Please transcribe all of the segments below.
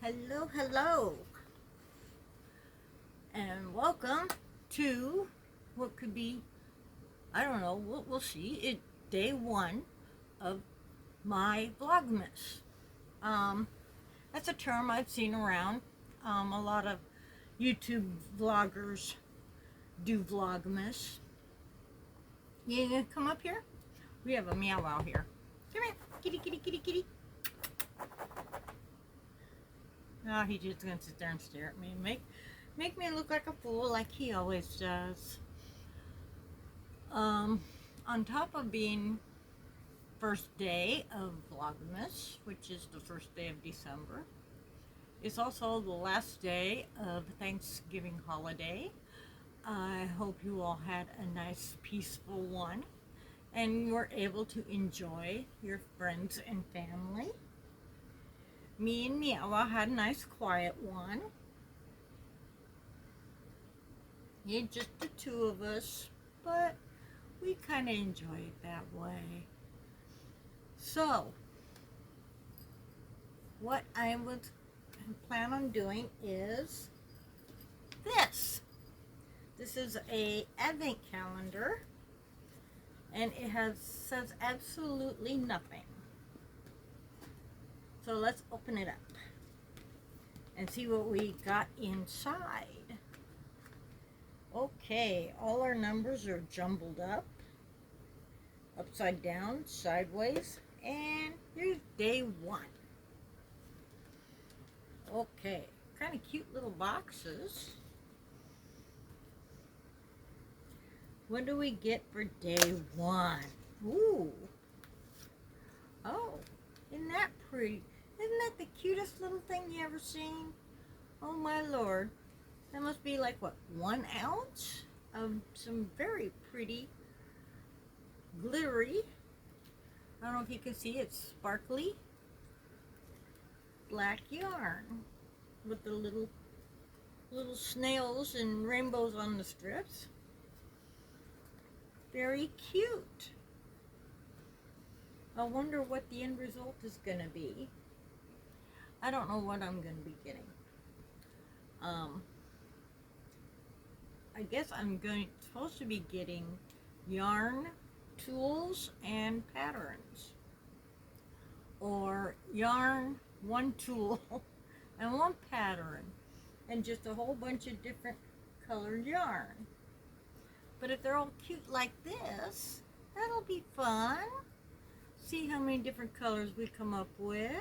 Hello, hello, and welcome to what could be, I don't know, we'll see, day one of my vlogmas. Um, that's a term I've seen around. A lot of YouTube vloggers do vlogmas. You gonna come up here? We have a meow wow here. Come here, kitty, kitty, kitty, kitty. Oh, he's just gonna sit there and stare at me and make me look like a fool like he always does. On top of being first day of Vlogmas, which is the first day of December, it's also the last day of Thanksgiving holiday. I hope you all had a nice, peaceful one, and you were able to enjoy your friends and family. Me and Meow had a nice, quiet one. Yeah, just the two of us, but we kind of enjoy it that way. So, what I would plan on doing is this. This is a advent calendar, and it says absolutely nothing. So let's open it up and see what we got inside. Okay, all our numbers are jumbled up, upside down, sideways, and here's day one. Okay, kind of cute little boxes. What do we get for day one? Ooh. Oh, isn't that pretty? Isn't that the cutest little thing you ever seen? Oh my lord. That must be like, what, 1 ounce of some very pretty, glittery, I don't know if you can see, it's sparkly black yarn with the little snails and rainbows on the strips. Very cute. I wonder what the end result is going to be. I don't know what I'm going to be getting. I guess I'm supposed to be getting yarn, tools, and patterns. Or yarn, 1 tool, and 1 pattern, and just a whole bunch of different colored yarn. But if they're all cute like this, that'll be fun. See how many different colors we come up with.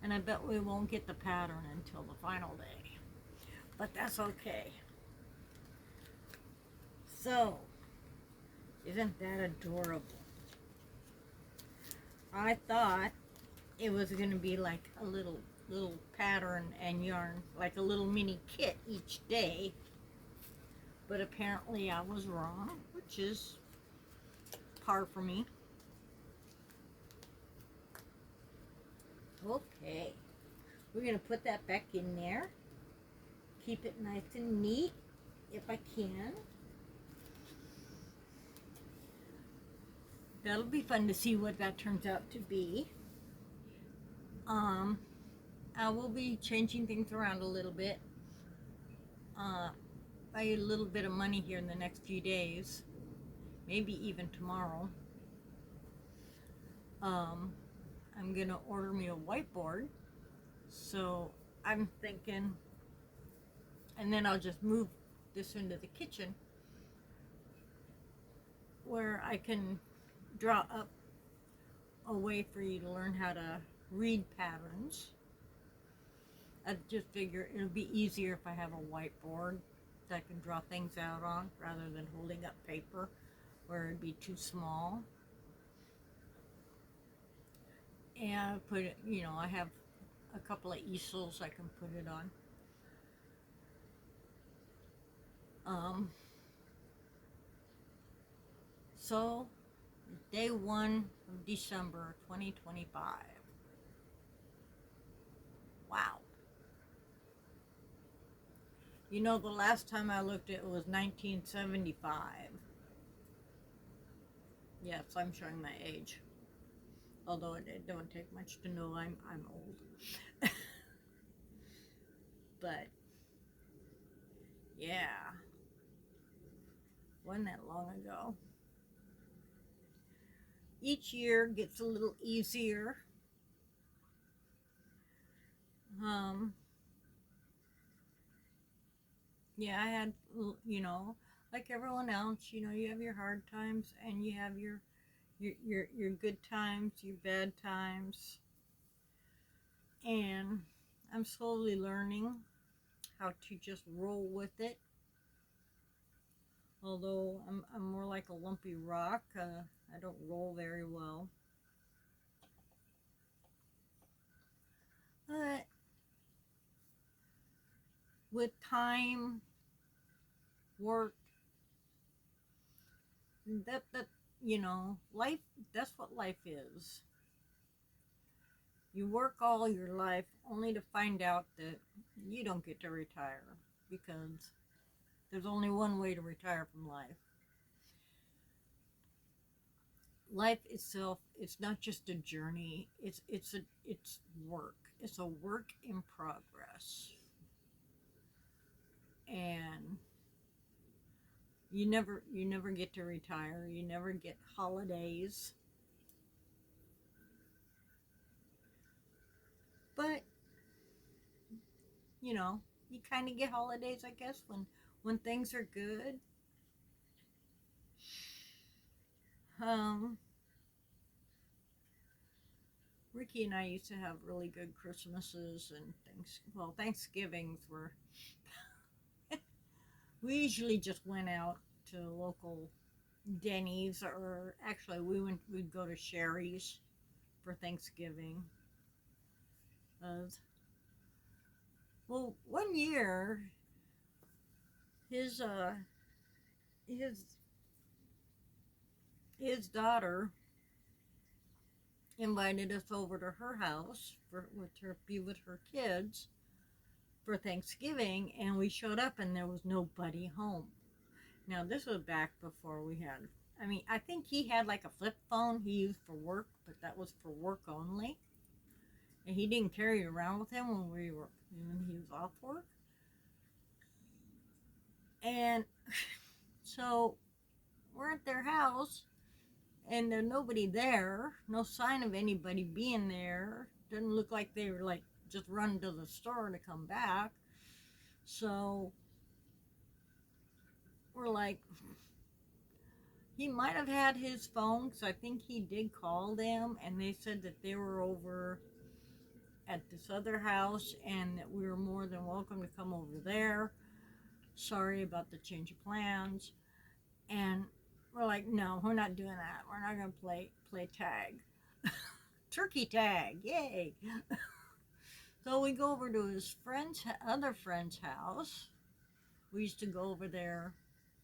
And I bet we won't get the pattern until the final day. But that's okay. So, isn't that adorable? I thought it was going to be like a little pattern and yarn, like a little mini kit each day. But apparently I was wrong, which is par for me. Okay, we're going to put that back in there. Keep it nice and neat, if I can. That'll be fun to see what that turns out to be. I will be changing things around a little bit. I get a little bit of money here in the next few days, maybe even tomorrow. I'm gonna order me a whiteboard, so I'm thinking, and then I'll just move this into the kitchen where I can draw up a way for you to learn how to read patterns. I just figure it'll be easier if I have a whiteboard that I can draw things out on rather than holding up paper where it'd be too small. And put it, I have a couple of easels I can put it on. So day 1 of December 2025. Wow. The last time I looked it was 1975. Yes, I'm showing my age. Although it don't take much to know I'm old. But yeah, wasn't that long ago. Each year gets a little easier. Um, yeah, I had, like everyone else, you have your hard times and you have your good times, your bad times, and I'm slowly learning how to just roll with it. Although I'm more like a lumpy rock, I don't roll very well. But with time, work, that life. That's what life is. You work all your life only to find out that you don't get to retire because there's only one way to retire from life. Life itself, it's not just a journey. It's work. It's a work in progress, and you never get to retire. You never get holidays, but you know you kind of get holidays, I guess, when things are good. Um, Ricky and I used to have really good Christmases and Thanksgivings were we usually just went out to local Denny's, or actually we'd go to Sherry's for Thanksgiving. Uh, well, one year his uh his his daughter invited us over to her house be with her kids for Thanksgiving, and we showed up and there was nobody home. Now this was back before we had. I mean, I think he had like a flip phone he used for work, but that was for work only, and he didn't carry it around with him when he was off work. And so we're at their house, and there's nobody there, no sign of anybody being there. Doesn't look like they were like just run to the store to come back. So we're like, he might have had his phone, because I think he did call them, and they said that they were over at this other house and that we were more than welcome to come over there. Sorry about the change of plans. And we're like, no, we're not doing that. We're not going to play tag. Turkey tag, yay! So we go over to his other friend's house. We used to go over there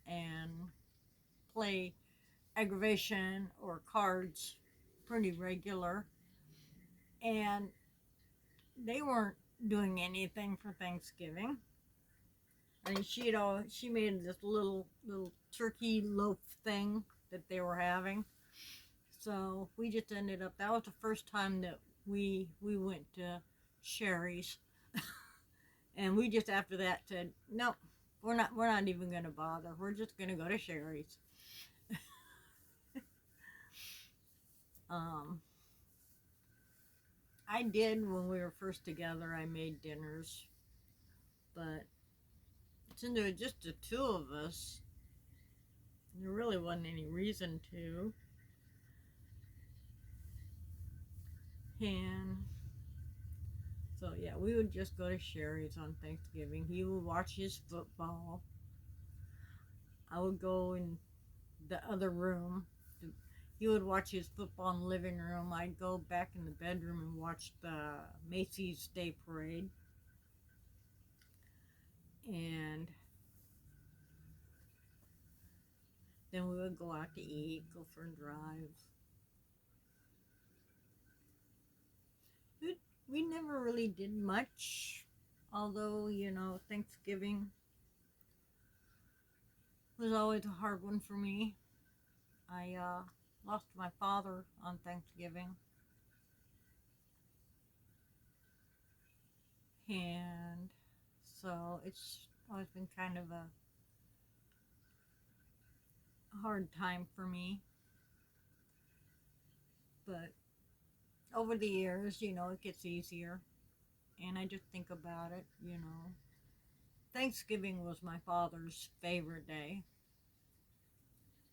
and play aggravation or cards pretty regular. And they weren't doing anything for Thanksgiving. I mean, she made this little turkey loaf thing that they were having. So we just ended up. That was the first time that we went to Sherry's, and we just after that said no, we're not even gonna bother. We're just gonna go to Sherry's. Um, I did when we were first together. I made dinners, but since there was just the two of us, there really wasn't any reason to. And so yeah, we would just go to Sherry's on Thanksgiving. He would watch his football. I would go in the other room. He would watch his football in the living room. I'd go back in the bedroom and watch the Macy's Day Parade. And then we would go out to eat, go for drives. We never really did much, although, Thanksgiving was always a hard one for me. I lost my father on Thanksgiving, and So it's always been kind of a hard time for me. But over the years, it gets easier. And I just think about it. Thanksgiving was my father's favorite day.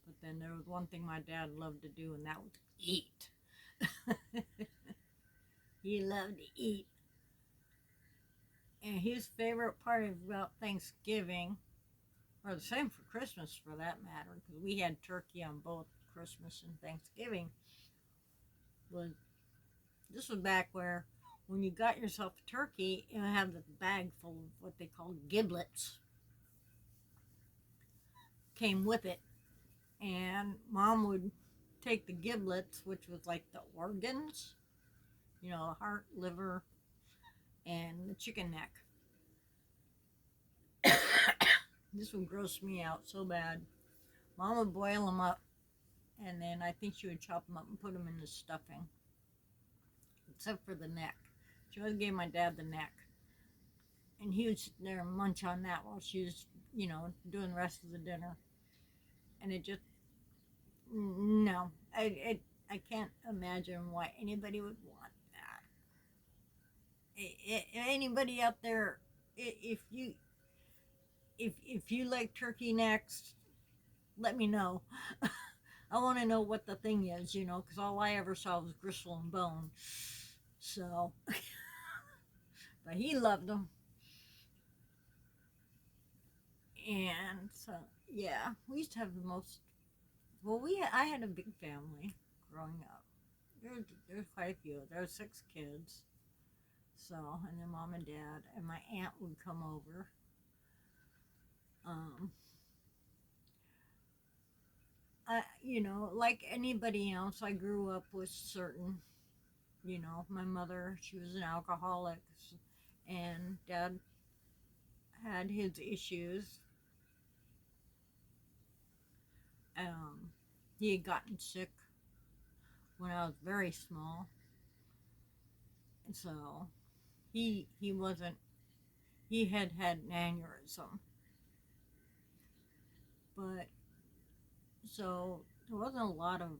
But then there was one thing my dad loved to do, and that was eat. He loved to eat. And his favorite part about Thanksgiving, or the same for Christmas for that matter, because we had turkey on both Christmas and Thanksgiving, was this was back where when you got yourself a turkey, it would have this bag full of what they called giblets came with it. And Mom would take the giblets, which was like the organs, heart, liver, and the chicken neck. This would gross me out so bad. Mom would boil them up, and then I think she would chop them up and put them in the stuffing, except for the neck. She always gave my dad the neck, and he would sit there and munch on that while she was, doing the rest of the dinner. And it just, no, I can't imagine why anybody would want that. Anybody out there, if you like turkey necks, let me know. I want to know what the thing is, because all I ever saw was gristle and bone. So, but he loved them. And so, yeah, we used to have the most. Well, I had a big family growing up. There's quite a few. There were 6 kids. So, and then mom and dad, and my aunt would come over. Um, like anybody else, I grew up with certain, my mother, she was an alcoholic, and dad had his issues. He had gotten sick when I was very small, and so he wasn't. He had an aneurysm, but so there wasn't a lot of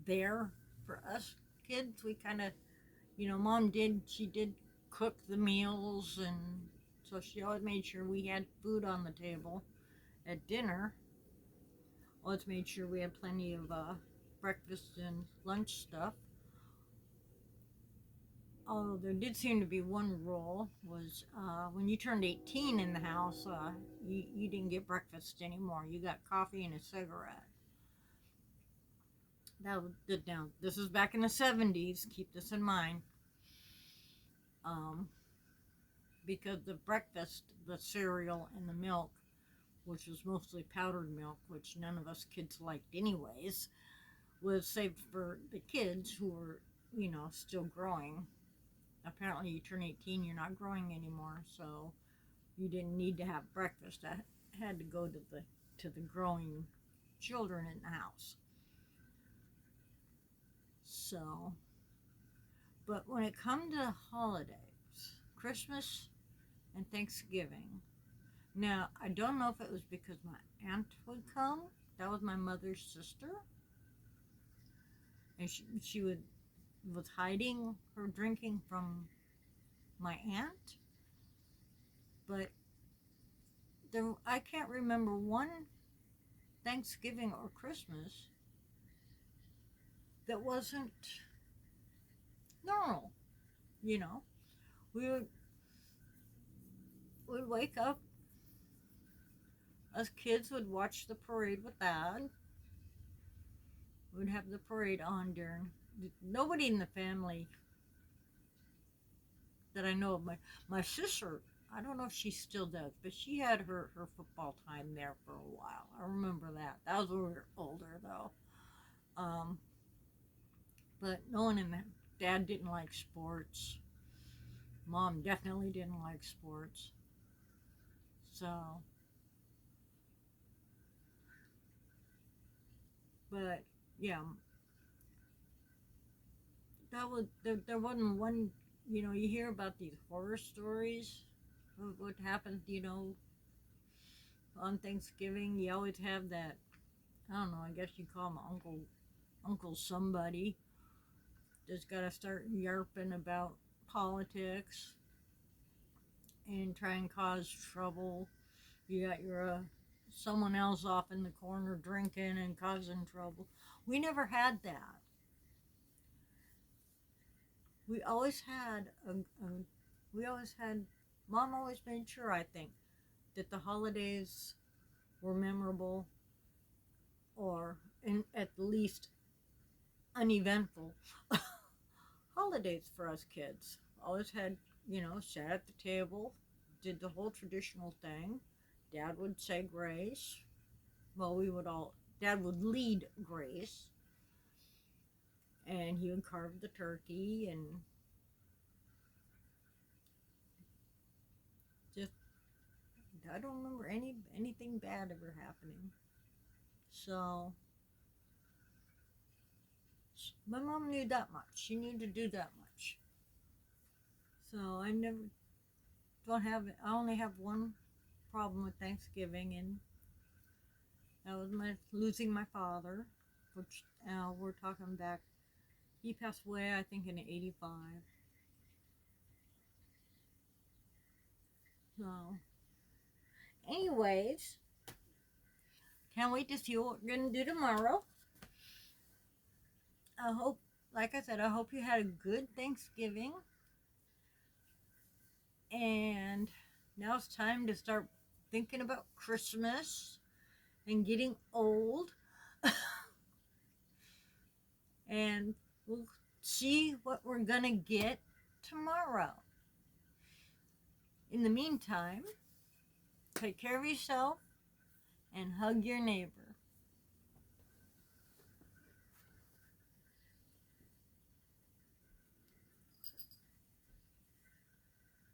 there for us kids. We kind of, mom she did cook the meals, and so she always made sure we had food on the table at dinner. Always made sure we had plenty of breakfast and lunch stuff. Although there did seem to be one rule was when you turned 18 in the house, you didn't get breakfast anymore. You got coffee and a cigarette. Now this is back in the 70s. Keep this in mind. Um, because the breakfast, the cereal and the milk, which was mostly powdered milk, which none of us kids liked anyways, was saved for the kids who were, still growing. Apparently you turn 18, you're not growing anymore, so you didn't need to have breakfast. I had to go to the growing children in the house. So, but when it comes to holidays, Christmas and Thanksgiving, now I don't know if it was because my aunt would come. That was my mother's sister, and she was hiding her drinking from my aunt, but I can't remember one Thanksgiving or Christmas that wasn't normal. You know, we would wake up. Us kids would watch the parade with Dad. We'd have the parade on during. Nobody in the family that I know of. My sister, I don't know if she still does, but she had her football time there for a while. I remember that. That was when we were older, though. Um, but no one in that. Dad didn't like sports. Mom definitely didn't like sports. So, but yeah, that was there wasn't one you know, you hear about these horror stories of what happened, you know, on Thanksgiving. You always have that, I don't know, I guess you call him Uncle somebody that's got to start yarping about politics and try and cause trouble. You got your someone else off in the corner drinking and causing trouble. We never had that. We always had we always had. Mom always made sure, I think, that the holidays were memorable or at least uneventful holidays for us kids. Always had, you know, sat at the table, did the whole traditional thing. Dad would say grace. Well, we would all, Dad would lead grace, and he would carve the turkey, and just, I don't remember anything bad ever happening. So, my mom knew that much. She knew to do that much. So, I never, don't have, I only have one problem with Thanksgiving, and that was my losing my father, which we're talking back. He passed away, I think, in '85. So, anyways, can't wait to see what we're gonna do tomorrow. I hope, like I said, I hope you had a good Thanksgiving. And now it's time to start thinking about Christmas and getting old. And we'll see what we're gonna get tomorrow. In the meantime, take care of yourself and hug your neighbor.